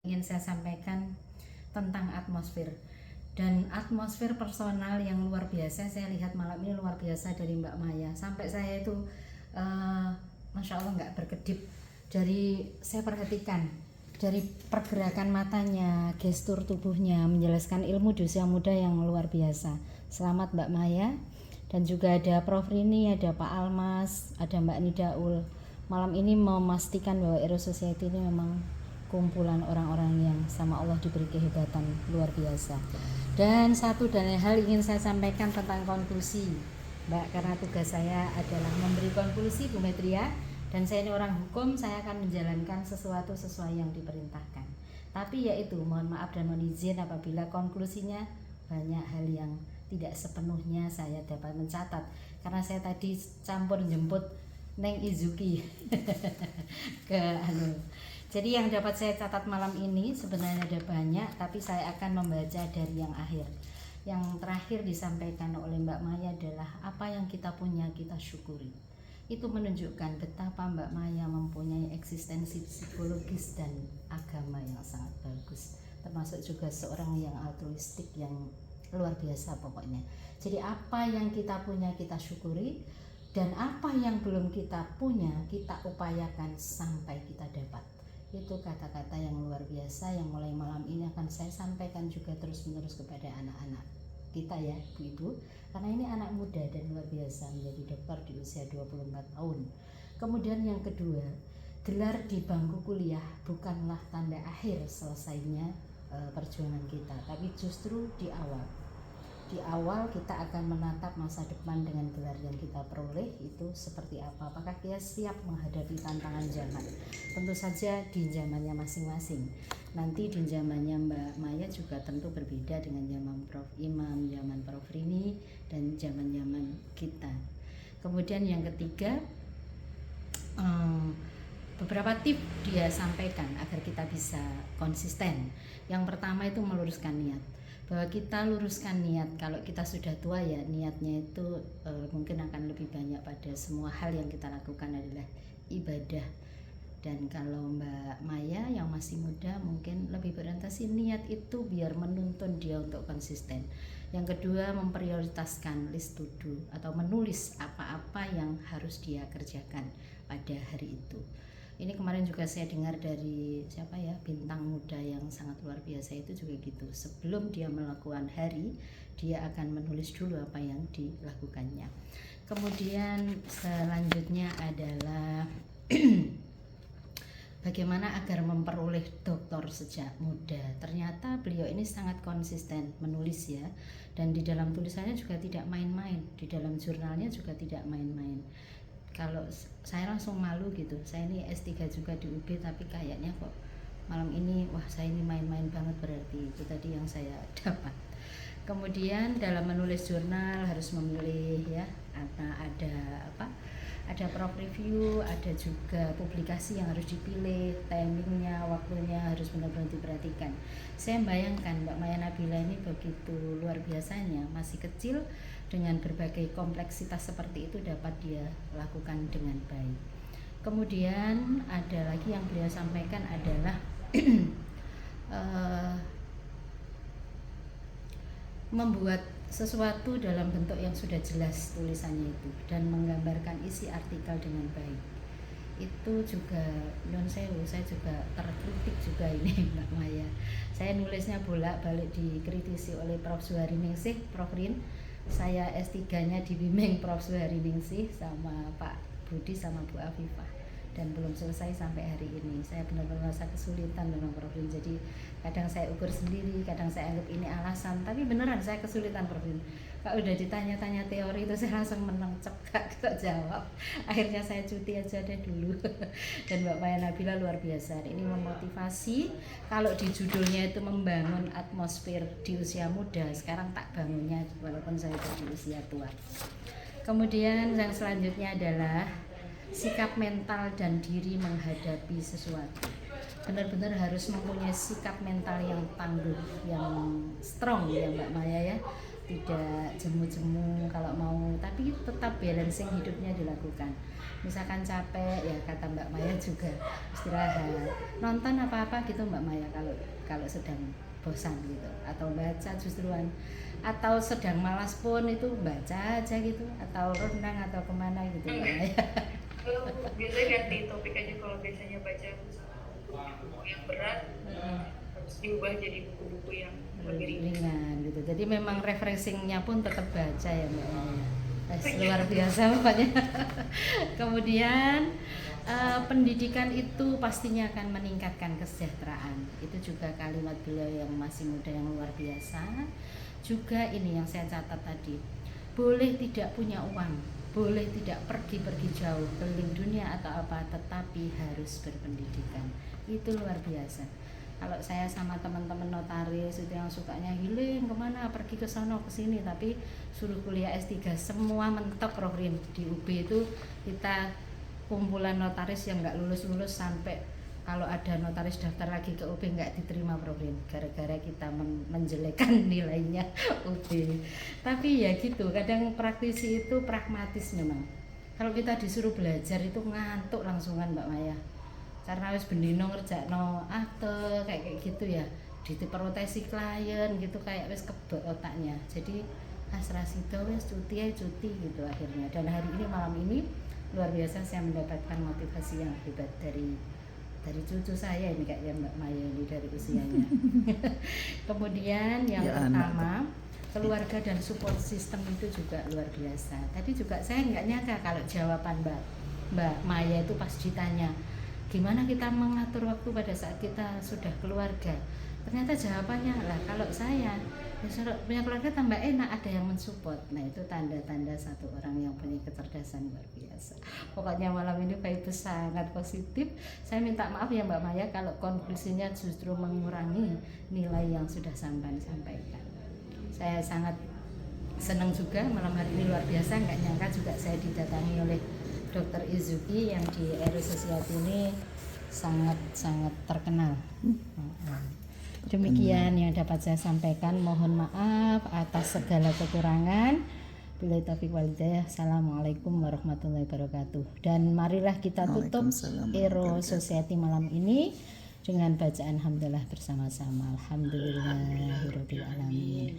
ingin saya sampaikan tentang atmosfer. Dan atmosfer personal yang luar biasa saya lihat malam ini luar biasa dari Mbak Maya. Sampai saya itu Masya Allah nggak berkedip. Saya perhatikan dari pergerakan matanya, gestur tubuhnya, menjelaskan ilmu di usia muda yang luar biasa. Selamat Mbak Maya. Dan juga ada Prof Rini, ada Pak Almas, ada Mbak Nidaul. Malam ini memastikan bahwa Eros Society ini memang kumpulan orang-orang yang sama Allah diberi kehebatan luar biasa. Dan satu dan lain hal ingin saya sampaikan tentang konklusi, Mbak, karena tugas saya adalah memberi konklusi Bu Metria, dan saya ini orang hukum, saya akan menjalankan sesuatu sesuai yang diperintahkan. Tapi yaitu mohon maaf dan mohon izin apabila konklusinya banyak hal yang tidak sepenuhnya saya dapat mencatat, karena saya tadi campur jemput Neng Izuki ke Jadi yang dapat saya catat malam ini sebenarnya ada banyak, tapi saya akan membaca dari yang akhir. Yang terakhir disampaikan oleh Mbak Maya adalah apa yang kita punya kita syukuri. Itu menunjukkan betapa Mbak Maya mempunyai eksistensi psikologis dan agama yang sangat bagus, termasuk juga seorang yang altruistik yang luar biasa pokoknya. Jadi apa yang kita punya kita syukuri, dan apa yang belum kita punya kita upayakan sampai kita dapat. Itu kata-kata yang luar biasa yang mulai malam ini akan saya sampaikan juga terus-menerus kepada anak-anak kita ya Bu-Ibu, karena ini anak muda dan luar biasa menjadi dokter di usia 24 tahun. Kemudian yang kedua, gelar di bangku kuliah bukanlah tanda akhir selesainya perjuangan kita, tapi justru di awal kita akan menatap masa depan dengan gelar yang kita peroleh itu seperti apa. Apakah kita siap menghadapi tantangan zaman? Tentu saja di zamannya masing-masing. Nanti di zamannya Mbak Maya juga tentu berbeda dengan zaman Prof Imam, zaman Prof Rini, dan zaman-zaman kita. Kemudian yang ketiga, beberapa tips dia sampaikan agar kita bisa konsisten. Yang pertama itu meluruskan niat, bahwa kita luruskan niat. Kalau kita sudah tua ya niatnya itu mungkin akan lebih banyak pada semua hal yang kita lakukan adalah ibadah. Dan kalau Mbak Maya yang masih muda mungkin lebih berorientasi niat itu biar menuntun dia untuk konsisten. Yang kedua, memprioritaskan list to do atau menulis apa-apa yang harus dia kerjakan pada hari itu. Ini kemarin juga saya dengar dari siapa ya, bintang muda yang sangat luar biasa itu juga gitu. Sebelum dia melakukan hari, dia akan menulis dulu apa yang dilakukannya. Kemudian selanjutnya adalah bagaimana agar memperoleh doktor sejak muda. Ternyata beliau ini sangat konsisten menulis ya. Dan di dalam tulisannya juga tidak main-main. Di dalam jurnalnya juga tidak main-main. Kalau saya langsung malu gitu, saya ini S3 juga di UB tapi kayaknya kok malam ini wah saya ini main-main banget, berarti itu tadi yang saya dapat. Kemudian dalam menulis jurnal harus memilih ya, ada prof review, ada juga publikasi yang harus dipilih, timingnya, waktunya harus benar-benar diperhatikan. Saya bayangkan Mbak Maya Nabila ini begitu luar biasanya, masih kecil dengan berbagai kompleksitas seperti itu dapat dia lakukan dengan baik. Kemudian ada lagi yang beliau sampaikan adalah membuat sesuatu dalam bentuk yang sudah jelas tulisannya itu dan menggambarkan isi artikel dengan baik. Itu juga non sewu, saya juga terkritik juga ini Mbak Maya. Saya nulisnya bolak-balik dikritisi oleh Prof Zuhari Ningsih, Prof Rin. Saya S3-nya dibimbing Prof Zuhari Ningsih sama Pak Budi sama Bu Afifah, dan belum selesai sampai hari ini. Saya benar-benar merasa kesulitan dengan Prof Rin. Jadi kadang saya ukur sendiri, kadang saya anggap ini alasan, tapi beneran saya kesulitan Prof Rin. Kalau udah ditanya-tanya teori itu saya langsung menencep, gak jawab. Akhirnya saya cuti aja deh dulu. Dan Mbak Maya Nabila luar biasa. Ini memotivasi. Kalau di judulnya itu membangun atmosfer di usia muda, sekarang tak bangunnya walaupun saya di usia tua. Kemudian yang selanjutnya adalah sikap mental dan diri menghadapi sesuatu. Benar-benar harus mempunyai sikap mental yang tangguh, yang strong ya Mbak Maya ya. tidak jemu-jemu kalau mau, tapi tetap balancing hidupnya dilakukan. Misalkan capek ya kata Mbak Maya juga istirahat, nonton apa-apa gitu Mbak Maya kalau kalau sedang bosan gitu, atau baca justruan, atau sedang malas pun itu baca aja gitu, atau renang atau kemana gitu Mbak Maya. Kalau biasanya ganti topik aja, kalau biasanya baca buku yang berat harus diubah jadi buku-buku yang lebih ringan gitu. Jadi memang refreshingnya pun tetap baca ya Mbak Maya. Luar biasa pokoknya. Kemudian pendidikan itu pastinya akan meningkatkan kesejahteraan. Itu juga kalimat beliau yang masih muda yang luar biasa. Juga ini yang saya catat tadi, boleh tidak punya uang, boleh tidak pergi-pergi jauh keliling dunia atau apa, tetapi harus berpendidikan. Itu luar biasa. Kalau saya sama teman-teman notaris itu yang sukanya healing kemana, pergi ke sono ke sini, tapi suruh kuliah S3 semua mentok Rohrin. Di UB itu kita kumpulan notaris yang nggak lulus-lulus, sampai kalau ada notaris daftar lagi ke UB nggak diterima Rohrin, gara-gara kita menjelekkan nilainya UB. Tapi ya gitu, kadang praktisi itu pragmatis memang. Kalau kita disuruh belajar itu ngantuk langsungan Mbak Maya, karena wis bendino ngerjakno akte kayak gitu ya, diprotesi klien gitu, kayak wis kebek otaknya. Jadi asrasido wis cuti gitu akhirnya. Dan hari ini, malam ini luar biasa saya mendapatkan motivasi yang hebat dari cucu saya ini kayaknya Mbak Maya ini, dari usianya. Kemudian yang Ya, pertama, keluarga dan support system itu juga luar biasa. Tadi juga saya nggak nyangka kalau jawaban Mbak Maya itu pas ditanya gimana kita mengatur waktu pada saat kita sudah keluarga, ternyata jawabannya lah kalau saya ya punya keluarga tambah enak, ada yang mensupport. Nah itu tanda-tanda satu orang yang punya kecerdasan luar biasa. Pokoknya malam ini vibe sangat positif. Saya minta maaf ya Mbak Maya kalau konklusinya justru mengurangi nilai yang sudah sampaikan. Saya sangat senang juga malam hari ini, luar biasa. Nggak nyangka juga saya didatangi oleh Dr. Izuki yang di Aero Society ini sangat terkenal. Demikian yang dapat saya sampaikan. Mohon maaf atas segala kekurangan. Billahi taufiq wal hidayah. Assalamualaikum warahmatullahi wabarakatuh. Dan marilah kita tutup Aero Society malam ini dengan bacaan hamdalah bersama-sama. Alhamdulillahirabbil alamin.